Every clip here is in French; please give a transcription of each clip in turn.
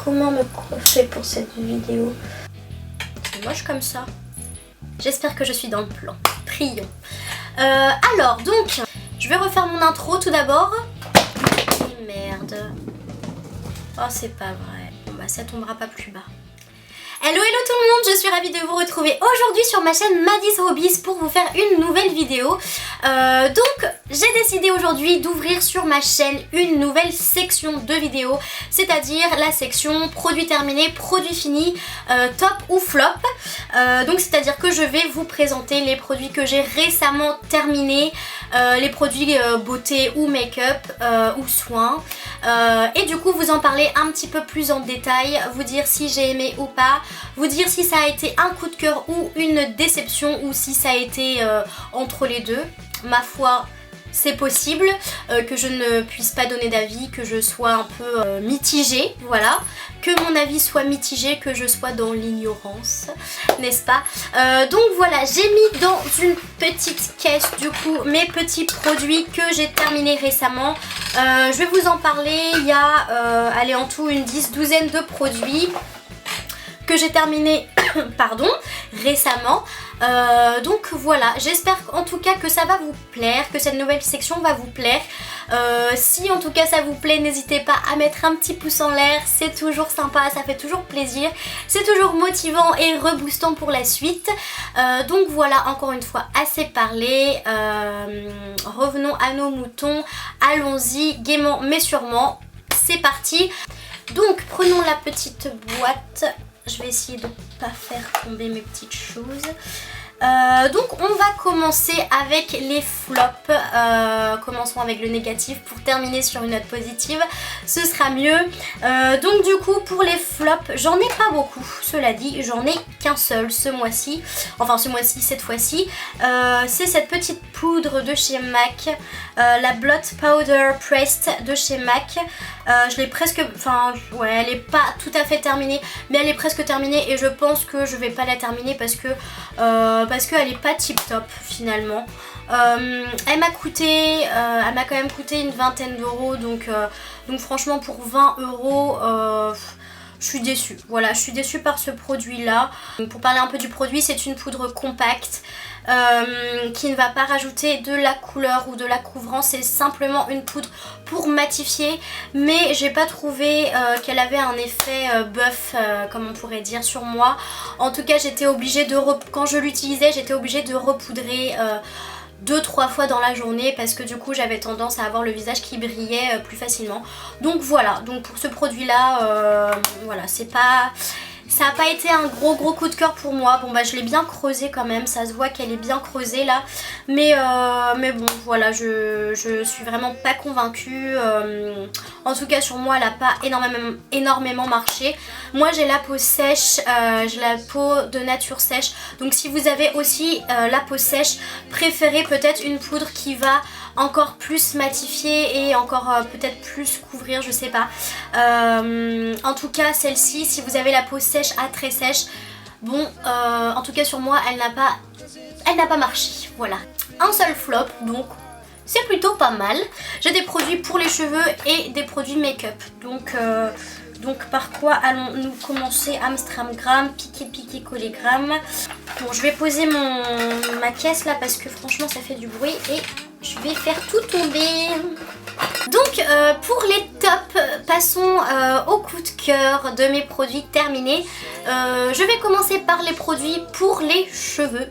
Comment me coiffer pour cette vidéo? C'est moche comme ça. J'espère que je suis dans le plan. Prions. Alors, donc, je vais refaire mon intro tout d'abord. Merde. Oh, c'est pas vrai. Bon, bah, ça tombera pas plus bas. Hello tout le monde, je suis ravie de vous retrouver aujourd'hui sur ma chaîne Maddie's Hobbies pour vous faire une nouvelle vidéo. Donc j'ai décidé aujourd'hui d'ouvrir sur ma chaîne une nouvelle section de vidéos, c'est-à-dire la section produits terminés, produits finis, top ou flop. Donc c'est-à-dire que je vais vous présenter les produits que j'ai récemment terminés, les produits beauté ou make-up ou soins. Et du coup vous en parler un petit peu plus en détail, vous dire si j'ai aimé ou pas, vous dire si ça a été un coup de cœur ou une déception ou si ça a été entre les deux. Ma foi, c'est possible que je ne puisse pas donner d'avis, que je sois un peu mitigée, voilà. Que mon avis soit mitigé, que je sois dans l'ignorance, n'est-ce pas? Donc voilà, j'ai mis dans une petite caisse du coup mes petits produits que j'ai terminés récemment. Je vais vous en parler, il y a allez, en tout une douzaine de produits que j'ai terminé pardon, récemment. Donc voilà, j'espère en tout cas que ça va vous plaire, que cette nouvelle section va vous plaire. Si en tout cas ça vous plaît, n'hésitez pas à mettre un petit pouce en l'air, c'est toujours sympa, ça fait toujours plaisir, c'est toujours motivant et reboostant pour la suite. Donc voilà, encore une fois, assez parlé, revenons à nos moutons, allons-y gaiement mais sûrement, c'est parti. Donc prenons la petite boîte. Je vais essayer de ne pas faire tomber mes petites choses. Donc on va commencer avec les flops. Commençons avec le négatif pour terminer sur une note positive. Ce sera mieux. Donc du coup pour les flops, j'en ai pas beaucoup. Cela dit, j'en ai qu'un seul ce mois-ci. Enfin ce mois-ci, cette fois-ci. C'est cette petite poudre de chez MAC. La Blot Powder Pressed de chez MAC. Je l'ai presque... Enfin ouais, elle est pas tout à fait terminée. Mais elle est presque terminée et je pense que je vais pas la terminer parce qu'elle est pas tip top finalement. Elle m'a coûté, elle m'a quand même coûté une vingtaine d'euros, donc franchement pour 20 euros, je suis déçue. Voilà, je suis déçue par ce produit là. Pour parler un peu du produit, c'est une poudre compacte qui ne va pas rajouter de la couleur ou de la couvrance, c'est simplement une poudre pour matifier, mais j'ai pas trouvé qu'elle avait un effet buff comme on pourrait dire sur moi. En tout cas j'étais obligée de quand je l'utilisais, j'étais obligée de repoudrer 2-3 fois dans la journée parce que du coup j'avais tendance à avoir le visage qui brillait plus facilement. Donc voilà, donc pour ce produit là, voilà, c'est pas... Ça n'a pas été un gros coup de cœur pour moi. Bon bah je l'ai bien creusée quand même, ça se voit qu'elle est bien creusée là. Mais bon voilà, je suis vraiment pas convaincue. En tout cas sur moi elle n'a pas énormément marché. Moi j'ai la peau sèche, j'ai la peau de nature sèche. Donc si vous avez aussi la peau sèche, préférez peut-être une poudre qui va encore plus matifier et encore peut-être plus couvrir, je sais pas. En tout cas celle-ci, si vous avez la peau sèche à très sèche, bon en tout cas sur moi elle n'a pas marché, voilà. Un seul flop, donc c'est plutôt pas mal. J'ai des produits pour les cheveux et des produits make-up, donc par quoi allons-nous commencer? Amstramgram, piqué collégramme. Bon, je vais poser ma caisse là parce que franchement ça fait du bruit et je vais faire tout tomber. Donc pour les tops, passons au coup de cœur de mes produits terminés. Je vais commencer par les produits pour les cheveux.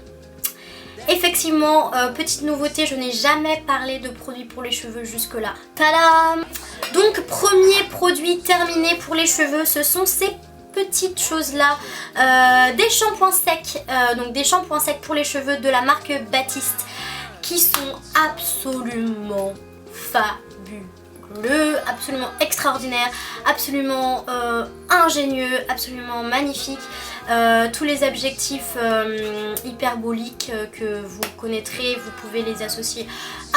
Effectivement, petite nouveauté, je n'ai jamais parlé de produits pour les cheveux jusque là. Tadam! Donc premier produit terminé pour les cheveux, ce sont ces petites choses là, des shampoings secs, donc des shampoings secs pour les cheveux de la marque Baptiste qui sont absolument fabuleux. fabuleux, absolument extraordinaire, absolument ingénieux, absolument magnifique. Tous les adjectifs hyperboliques que vous connaîtrez, vous pouvez les associer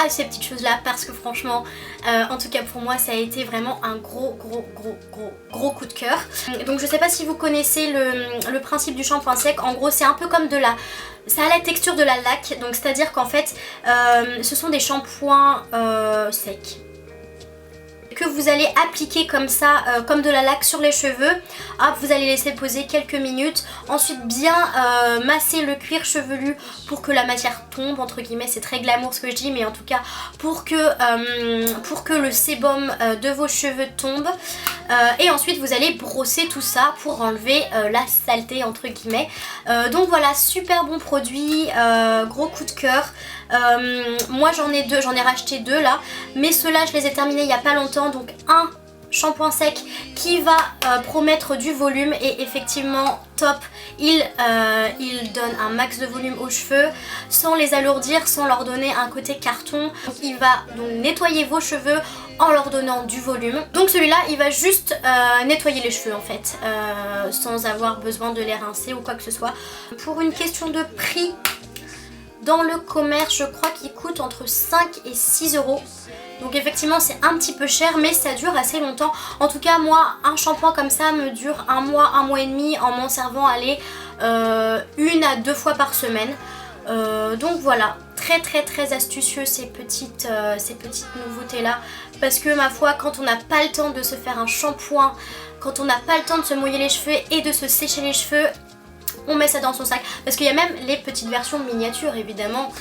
à ces petites choses là parce que franchement, en tout cas pour moi, ça a été vraiment un gros coup de cœur. Donc je sais pas si vous connaissez le principe du shampoing sec. En gros c'est un peu comme de la... Ça a la texture de la laque, donc c'est à dire qu'en fait ce sont des shampoings secs que vous allez appliquer comme ça, comme de la laque sur les cheveux. Hop, vous allez laisser poser quelques minutes, ensuite bien masser le cuir chevelu pour que la matière tombe, entre guillemets, c'est très glamour ce que je dis, mais en tout cas pour que le sébum de vos cheveux tombe. Et ensuite vous allez brosser tout ça pour enlever la saleté, entre guillemets. Donc voilà, super bon produit, gros coup de cœur. Moi j'en ai racheté deux là, mais ceux-là je les ai terminés il n'y a pas longtemps, donc un shampoing sec qui va promettre du volume et effectivement top, il donne un max de volume aux cheveux sans les alourdir, sans leur donner un côté carton. Donc il va donc nettoyer vos cheveux en leur donnant du volume. Donc celui-là il va juste nettoyer les cheveux en fait, sans avoir besoin de les rincer ou quoi que ce soit. Pour une question de prix, dans le commerce je crois qu'il coûte entre 5 et 6 euros. Donc effectivement c'est un petit peu cher mais ça dure assez longtemps. En tout cas moi un shampoing comme ça me dure un mois et demi en m'en servant aller 1 à 2 fois par semaine. Donc voilà, très astucieux ces petites nouveautés là. Parce que ma foi, quand on n'a pas le temps de se faire un shampoing, quand on n'a pas le temps de se mouiller les cheveux et de se sécher les cheveux, on met ça dans son sac, parce qu'il y a même les petites versions miniatures évidemment.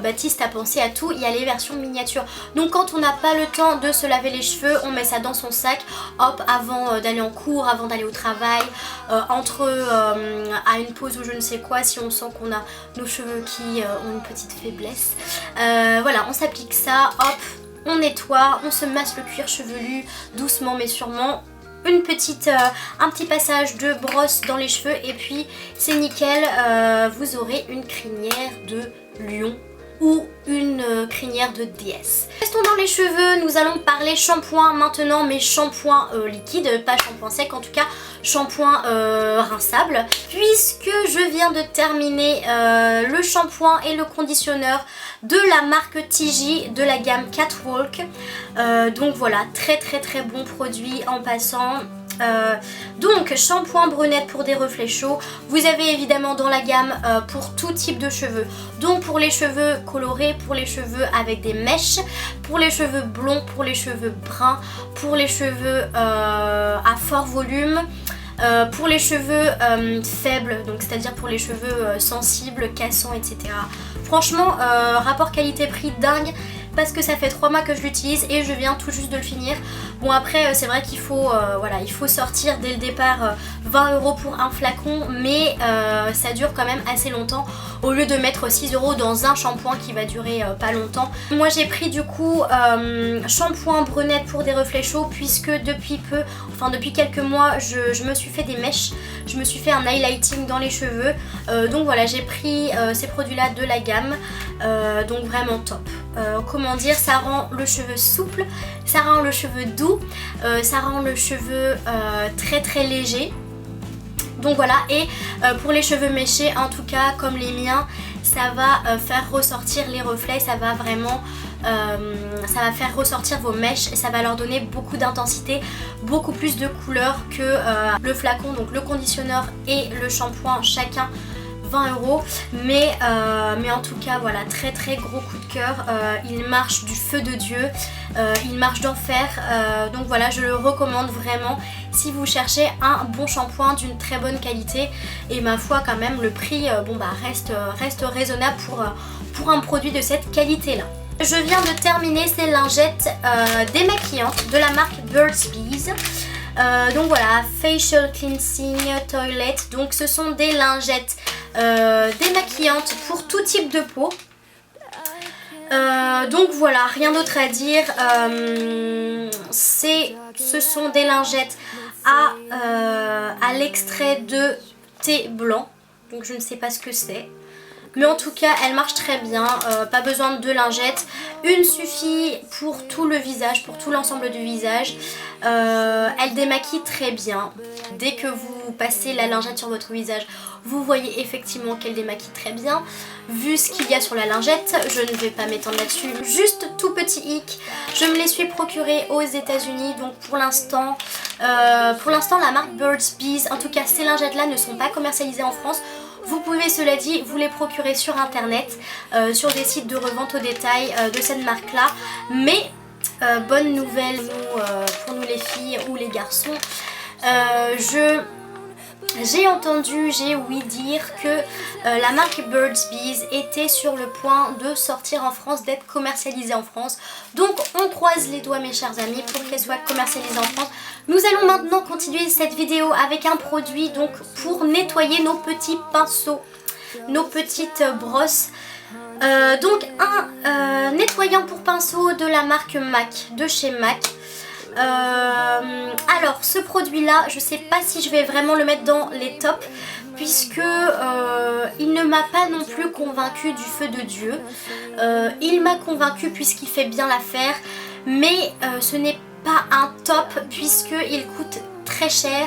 Baptiste a pensé à tout, il y a les versions miniatures. Donc quand on n'a pas le temps de se laver les cheveux, on met ça dans son sac, hop, avant d'aller en cours, avant d'aller au travail, à une pause ou je ne sais quoi, si on sent qu'on a nos cheveux qui ont une petite faiblesse. Voilà, on s'applique ça, hop, on nettoie, on se masse le cuir chevelu doucement mais sûrement. Un petit passage de brosse dans les cheveux et puis c'est nickel, vous aurez une crinière de lion ou une crinière de déesse. Restons dans les cheveux, nous allons parler shampoing maintenant, mais shampoing liquide, pas shampoing sec, en tout cas shampoing rinçable, puisque je viens de terminer le shampoing et le conditionneur de la marque Tigi de la gamme Catwalk. Donc voilà, très bon produit en passant. Donc shampoing brunette pour des reflets chauds. Vous avez évidemment dans la gamme pour tout type de cheveux. Donc pour les cheveux colorés, pour les cheveux avec des mèches, pour les cheveux blonds, pour les cheveux bruns, pour les cheveux à fort volume. Pour les cheveux faibles, donc c'est-à-dire pour les cheveux sensibles, cassants, etc. Franchement, rapport qualité-prix dingue, parce que ça fait 3 mois que je l'utilise et je viens tout juste de le finir. Bon après c'est vrai qu'il faut, voilà, il faut sortir dès le départ 20 € pour un flacon, mais ça dure quand même assez longtemps au lieu de mettre 6 € dans un shampoing qui va durer pas longtemps. Moi j'ai pris du coup shampoing brunette pour des reflets chauds, puisque depuis quelques mois je me suis fait des mèches, je me suis fait un highlighting dans les cheveux. Donc voilà, j'ai pris ces produits là de la gamme, donc vraiment top. Comment dire, ça rend le cheveu souple, ça rend le cheveu doux, ça rend le cheveu très léger. Donc voilà, et pour les cheveux méchés, en tout cas comme les miens, ça va faire ressortir les reflets, ça va vraiment faire ressortir vos mèches et ça va leur donner beaucoup d'intensité, beaucoup plus de couleur que le flacon, donc le conditionneur et le shampoing chacun 20 €, mais en tout cas voilà, très gros coup de cœur. Il marche du feu de Dieu, il marche d'enfer, donc voilà, je le recommande vraiment si vous cherchez un bon shampoing d'une très bonne qualité. Et ma foi quand même le prix reste raisonnable pour un produit de cette qualité là. Je viens de terminer ces lingettes démaquillantes de la marque Burt's Bees. Donc voilà, Facial Cleansing Toilet, donc ce sont des lingettes démaquillantes pour tout type de peau. Donc voilà, rien d'autre à dire, ce sont des lingettes à l'extrait de thé blanc, donc je ne sais pas ce que c'est. Mais en tout cas elle marche très bien, pas besoin de deux lingettes. Une suffit pour tout le visage, pour tout l'ensemble du visage. Elle démaquille très bien. Dès que vous passez la lingette sur votre visage, vous voyez effectivement qu'elle démaquille très bien. Vu ce qu'il y a sur la lingette, je ne vais pas m'étendre là-dessus. Juste tout petit hic, je me les suis procurées aux États-Unis. Donc pour l'instant la marque Burt's Bees, en tout cas ces lingettes là ne sont pas commercialisées en France. Vous pouvez, cela dit, vous les procurer sur internet, sur des sites de revente au détail de cette marque là. Mais bonne nouvelle pour nous les filles ou les garçons, j'ai ouï dire que la marque Burt's Bees était sur le point de sortir en France, d'être commercialisée en France. Donc on croise les doigts mes chers amis pour qu'elle soit commercialisée en France. Nous allons maintenant continuer cette vidéo avec un produit donc pour nettoyer nos petits pinceaux, nos petites brosses. Donc un nettoyant pour pinceau de la marque MAC, de chez MAC. Alors ce produit là je sais pas si je vais vraiment le mettre dans les tops puisque il ne m'a pas non plus convaincu du feu de Dieu. Il m'a convaincu puisqu'il fait bien l'affaire, mais ce n'est pas un top puisqu'il coûte très cher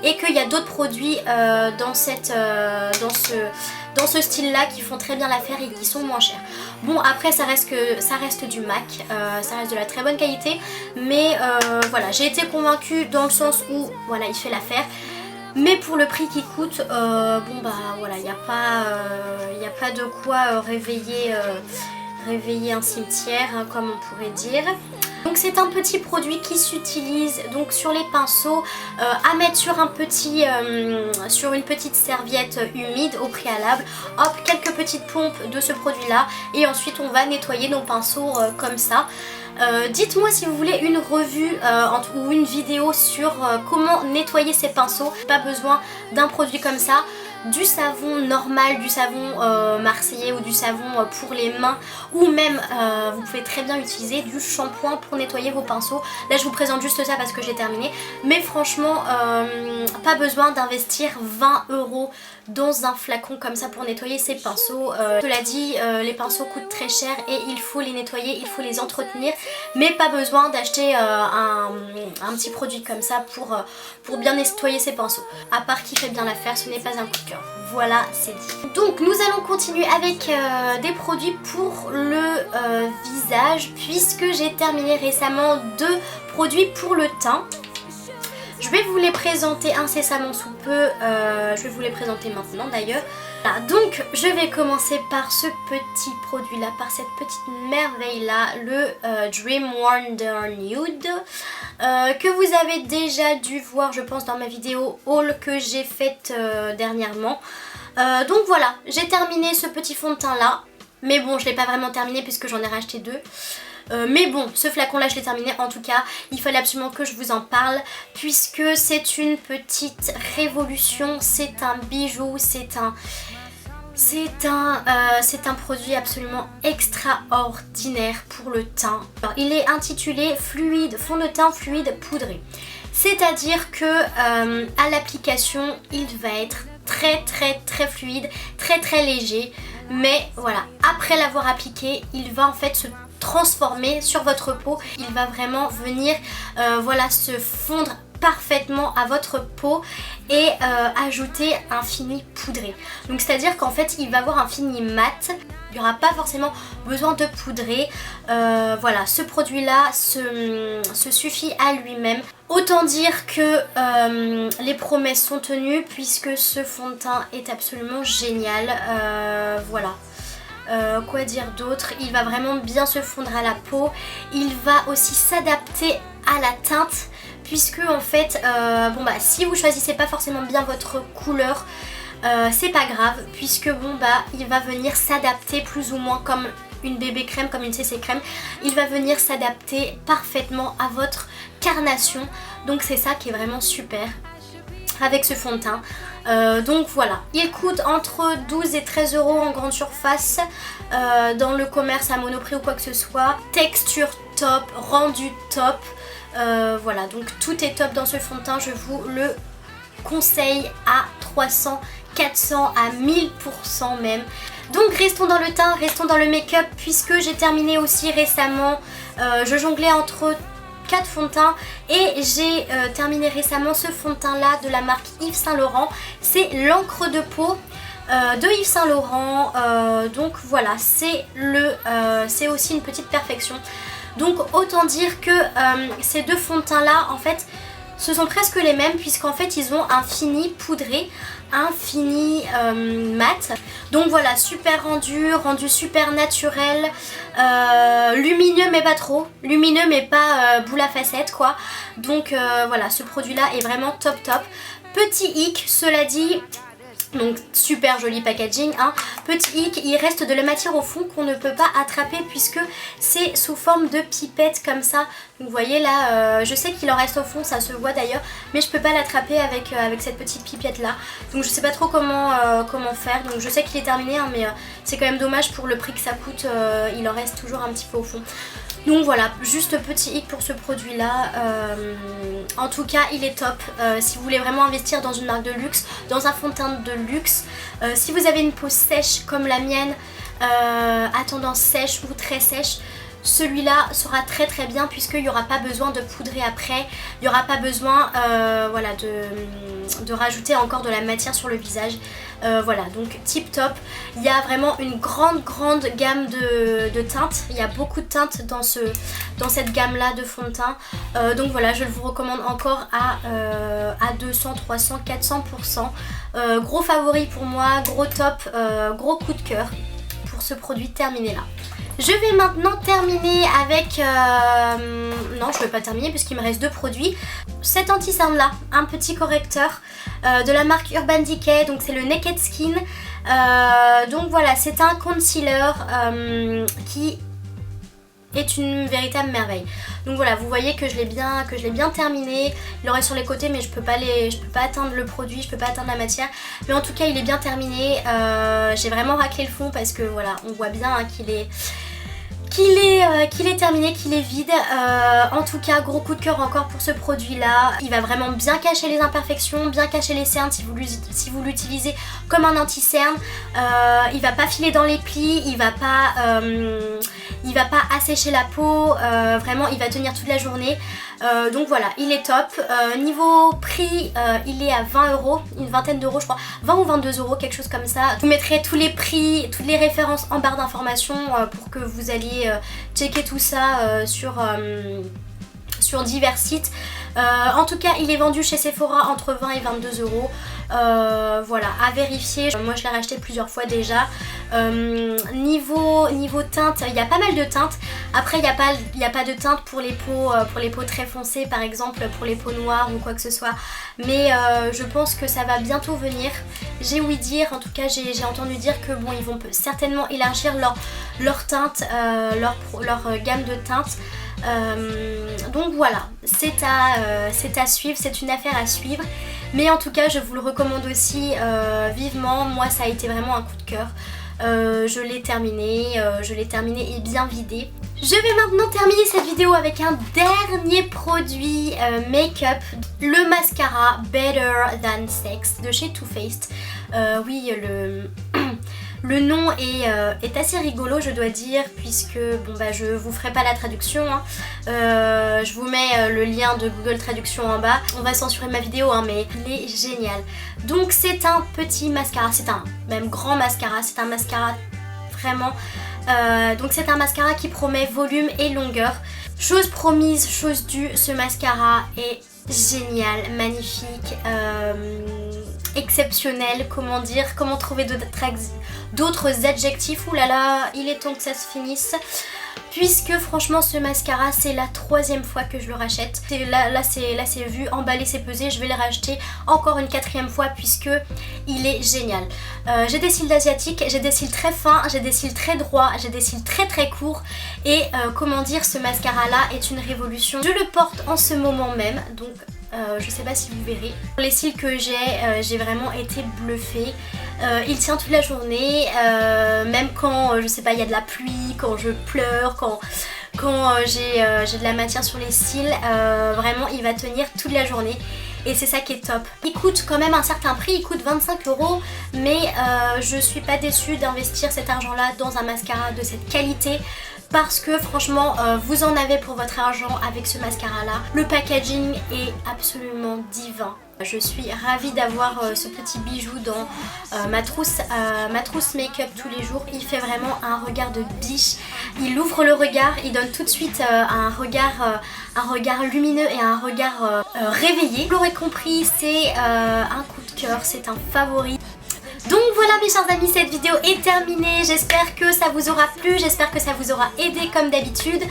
et qu'il y a d'autres produits dans ce style là qui font très bien l'affaire et qui sont moins chers. Bon après ça reste du MAC, ça reste de la très bonne qualité, mais voilà, j'ai été convaincue dans le sens où voilà il fait l'affaire. Mais pour le prix qu'il coûte, bon bah voilà, il n'y a pas de quoi réveiller un cimetière, hein, comme on pourrait dire. Donc c'est un petit produit qui s'utilise donc sur les pinceaux, à mettre sur sur une petite serviette humide au préalable. Hop, quelques petites pompes de ce produit là et ensuite on va nettoyer nos pinceaux comme ça. Dites-moi si vous voulez une revue ou une vidéo sur comment nettoyer ces pinceaux. Pas besoin d'un produit comme ça. Du savon normal, du savon marseillais ou du savon pour les mains, ou même vous pouvez très bien utiliser du shampoing pour nettoyer vos pinceaux. Là je vous présente juste ça parce que j'ai terminé, mais franchement pas besoin d'investir 20 € dans un flacon comme ça pour nettoyer ses pinceaux. Cela dit, les pinceaux coûtent très cher et il faut les nettoyer, il faut les entretenir, mais pas besoin d'acheter un petit produit comme ça pour bien nettoyer ses pinceaux. À part qu'il fait bien l'affaire, ce n'est pas un coup de cœur. Voilà, c'est dit. Donc nous allons continuer avec des produits pour le visage, puisque j'ai terminé récemment 2 produits pour le teint. Je vais vous les présenter incessamment sous peu, je vais vous les présenter maintenant d'ailleurs. Voilà, donc je vais commencer par ce petit produit là, par cette petite merveille là, le Dream Wonder Nude, que vous avez déjà dû voir je pense dans ma vidéo haul que j'ai faite dernièrement. Donc voilà, j'ai terminé ce petit fond de teint là, mais bon je l'ai pas vraiment terminé puisque j'en ai racheté 2. Mais bon, ce flacon là je l'ai terminé. En tout cas il fallait absolument que je vous en parle puisque c'est une petite révolution, c'est un bijou, c'est un produit absolument extraordinaire pour le teint. Alors, il est intitulé fond de teint fluide poudré, c'est à dire que à l'application il va être très fluide, très léger, mais voilà, après l'avoir appliqué il va en fait se transformer sur votre peau, il va vraiment venir voilà, se fondre parfaitement à votre peau et ajouter un fini poudré. Donc c'est à dire qu'en fait il va avoir un fini mat, il n'y aura pas forcément besoin de poudrer. Voilà, ce produit là se suffit à lui-même. Autant dire que les promesses sont tenues puisque ce fond de teint est absolument génial. Voilà. Quoi dire d'autre, il va vraiment bien se fondre à la peau, il va aussi s'adapter à la teinte puisque en fait bon bah si vous choisissez pas forcément bien votre couleur, c'est pas grave puisque bon bah il va venir s'adapter plus ou moins comme une bébé crème, comme une CC crème, il va venir s'adapter parfaitement à votre carnation, donc c'est ça qui est vraiment super avec ce fond de teint. Donc voilà, il coûte entre 12 et 13 € en grande surface, dans le commerce à Monoprix ou quoi que ce soit. Texture top, rendu top, voilà, donc tout est top dans ce fond de teint, je vous le conseille à 300, 400, à 1000% même. Donc restons dans le teint, restons dans le make-up puisque j'ai terminé aussi récemment, je jonglais entre 4 fonds de teint et j'ai terminé récemment ce fond de teint là de la marque Yves Saint Laurent. C'est l'encre de peau de Yves Saint Laurent, donc voilà, c'est aussi une petite perfection. Donc autant dire que ces deux fonds de teint là en fait ce sont presque les mêmes puisqu'en fait ils ont un fini poudré, un fini mat. Donc voilà, super rendu super naturel, lumineux mais pas trop, lumineux mais pas boule à facettes quoi. Donc voilà, ce produit là est vraiment top. Petit hic, cela dit, donc super joli packaging hein. Petit hic, il reste de la matière au fond qu'on ne peut pas attraper puisque c'est sous forme de pipette comme ça. Donc vous voyez là, je sais qu'il en reste au fond, ça se voit d'ailleurs, mais je peux pas l'attraper avec cette petite pipette là. Donc je sais pas trop comment faire, donc je sais qu'il est terminé hein, mais c'est quand même dommage pour le prix que ça coûte, il en reste toujours un petit peu au fond. Donc voilà, juste petit hic pour ce produit là, en tout cas il est top, si vous voulez vraiment investir dans une marque de luxe, dans un fond de teint de luxe, si vous avez une peau sèche comme la mienne, à tendance sèche ou très sèche, celui-là sera très bien puisqu'il n'y aura pas besoin de poudrer après, il n'y aura pas besoin voilà, de rajouter encore de la matière sur le visage. Voilà, donc tip top. Il y a vraiment une grande gamme de teintes. Il y a beaucoup de teintes dans cette gamme là de fond de teint. Donc voilà, je le vous recommande encore à 200, 300, 400%. Gros favori pour moi, gros top, gros coup de cœur pour ce produit terminé là. Je vais maintenant terminer avec... non, je ne vais pas terminer puisqu'il me reste deux produits. Cet anti-cerne là, un petit correcteur de la marque Urban Decay, donc c'est le Naked Skin. Donc voilà, c'est un concealer qui est une véritable merveille. Donc voilà, vous voyez que je l'ai bien terminé. Il aurait sur les côtés mais je peux pas atteindre le produit, je peux pas atteindre la matière. Mais en tout cas il est bien terminé. J'ai vraiment raclé le fond parce que voilà, on voit bien hein, qu'il est terminé, qu'il est vide. En tout cas, gros coup de cœur encore pour ce produit là. Il va vraiment bien cacher les imperfections, bien cacher les cernes si vous l'utilisez comme un anti-cerne. Il va pas filer dans les plis, il va pas assécher la peau, vraiment il va tenir toute la journée. Donc voilà, il est top. Niveau prix, il est à 20 €, une vingtaine d'euros je crois, 20 ou 22 €, quelque chose comme ça. Je vous mettrai tous les prix, toutes les références en barre d'informations pour que vous alliez checker tout ça sur divers sites. En tout cas il est vendu chez Sephora entre 20 et 22 €. Voilà, à vérifier. Moi je l'ai racheté plusieurs fois déjà. Niveau teinte, il y a pas mal de teintes. Après il n'y a pas de teinte pour les peaux très foncées, par exemple pour les peaux noires ou quoi que ce soit. Mais je pense que ça va bientôt venir. J'ai ouï dire, en tout cas j'ai entendu dire que bon, ils vont certainement élargir leur teinte, leur gamme de teintes. Donc voilà, c'est à suivre, c'est une affaire à suivre. Mais en tout cas je vous le recommande aussi vivement. Moi ça a été vraiment un coup de cœur. Je l'ai terminé et bien vidé. Je vais maintenant terminer cette vidéo avec un dernier produit make-up, le mascara Better Than Sex de chez Too Faced. Oui, le nom est assez rigolo, je dois dire, puisque bon bah je vous ferai pas la traduction hein. Je vous mets le lien de Google Traduction en bas. On va censurer ma vidéo hein, mais il est génial. Donc c'est un petit mascara, c'est un même grand mascara, c'est un mascara vraiment... donc c'est un mascara qui promet volume et longueur. Chose promise, chose due, ce mascara est génial, magnifique, exceptionnel, comment trouver d'autres adjectifs. Ouh là là, il est temps que ça se finisse. Puisque franchement ce mascara c'est la 3e fois que je le rachète. Là c'est vu, emballé c'est pesé, je vais le racheter encore une 4e fois puisque il est génial. J'ai des cils d'asiatique, j'ai des cils très fins, j'ai des cils très droits, j'ai des cils très courts. Et comment dire, ce mascara là est une révolution. Je le porte en ce moment même, donc je sais pas si vous verrez. Pour les cils que j'ai vraiment été bluffée. Il tient toute la journée, même quand je sais pas, il y a de la pluie, quand je pleure, quand j'ai de la matière sur les cils, vraiment il va tenir toute la journée. et c'est ça qui est top. Il coûte quand même un certain prix, il coûte 25 €, mais je suis pas déçue d'investir cet argent là dans un mascara de cette qualité. Parce que franchement vous en avez pour votre argent avec ce mascara là. Le packaging est absolument divin. Je suis ravie d'avoir ce petit bijou dans ma trousse make-up tous les jours. Il fait vraiment un regard de biche. Il ouvre le regard, il donne tout de suite un regard lumineux et un regard réveillé. Vous l'aurez compris, c'est un coup de cœur, c'est un favori. Donc voilà mes chers amis, cette vidéo est terminée. J'espère que ça vous aura plu, j'espère que ça vous aura aidé comme d'habitude.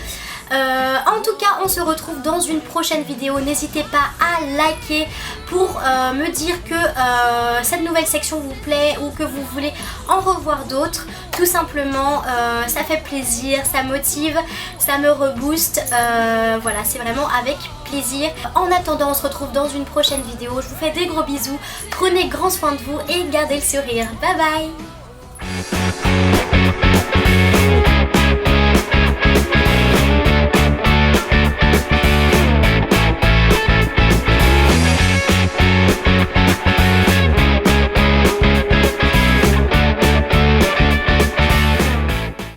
En tout cas, on se retrouve dans une prochaine vidéo. N'hésitez pas à liker pour me dire que cette nouvelle section vous plaît ou que vous voulez en revoir d'autres. Tout simplement, ça fait plaisir, ça motive, ça me rebooste. Voilà, c'est vraiment avec plaisir. En attendant, on se retrouve dans une prochaine vidéo. Je vous fais des gros bisous. Prenez grand soin de vous et gardez le sourire. Bye bye.